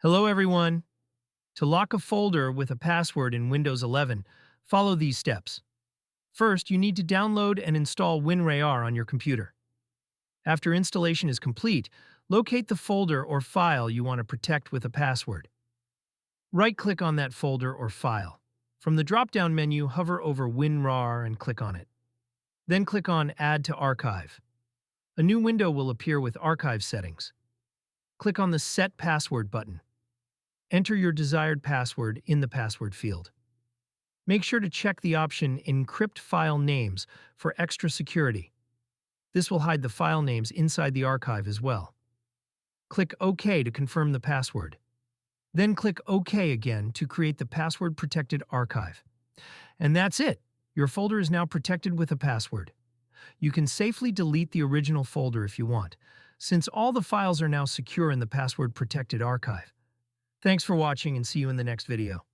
Hello, everyone. To lock a folder with a password in Windows 11, follow these steps. First, you need to download and install WinRAR on your computer. After installation is complete, locate the folder or file you want to protect with a password. Right-click on that folder or file. From the drop-down menu, hover over WinRAR and click on it. Then click on Add to Archive. A new window will appear with archive settings. Click on the Set Password button. Enter your desired password in the password field. Make sure to check the option Encrypt File Names for extra security. This will hide the file names inside the archive as well. Click OK to confirm the password. Then click OK again to create the password-protected archive. And that's it! Your folder is now protected with a password. You can safely delete the original folder if you want, since all the files are now secure in the password-protected archive. Thanks for watching and see you in the next video.